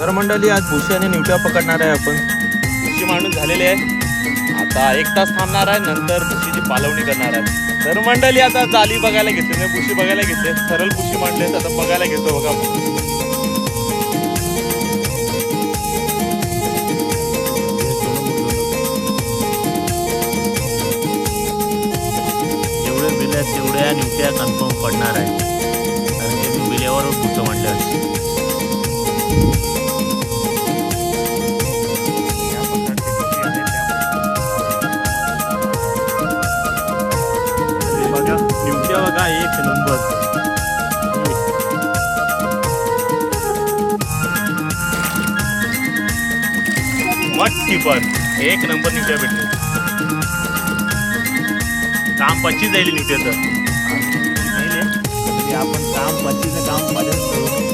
तर मंडळी आज भुशी आणि निवट्या पकडणार आहे आपण. भुशी मांडून झालेली आहे. आता 1 तास थांबणार आहे, नंतर भुशीची पालवणी करणार आहे. तर मंडळी आता जाली बघायला घेतली नाही, भुशी बघायला घेतले. सरळ भुशी मांडले, आता बघायला घेतो बघा. जेवढे बिल आहेत तेवढ्या निवट्या कन्फर्म पडणार आहे, कारण की मी बिल्यावर भुसं मांडलं. निवट्या बघा, 1 नंबर. मच्छी पण 1 नंबर निवट्या भेटले. काम 25 जाईल निवट्याचं. आपण काम 25चं काम 5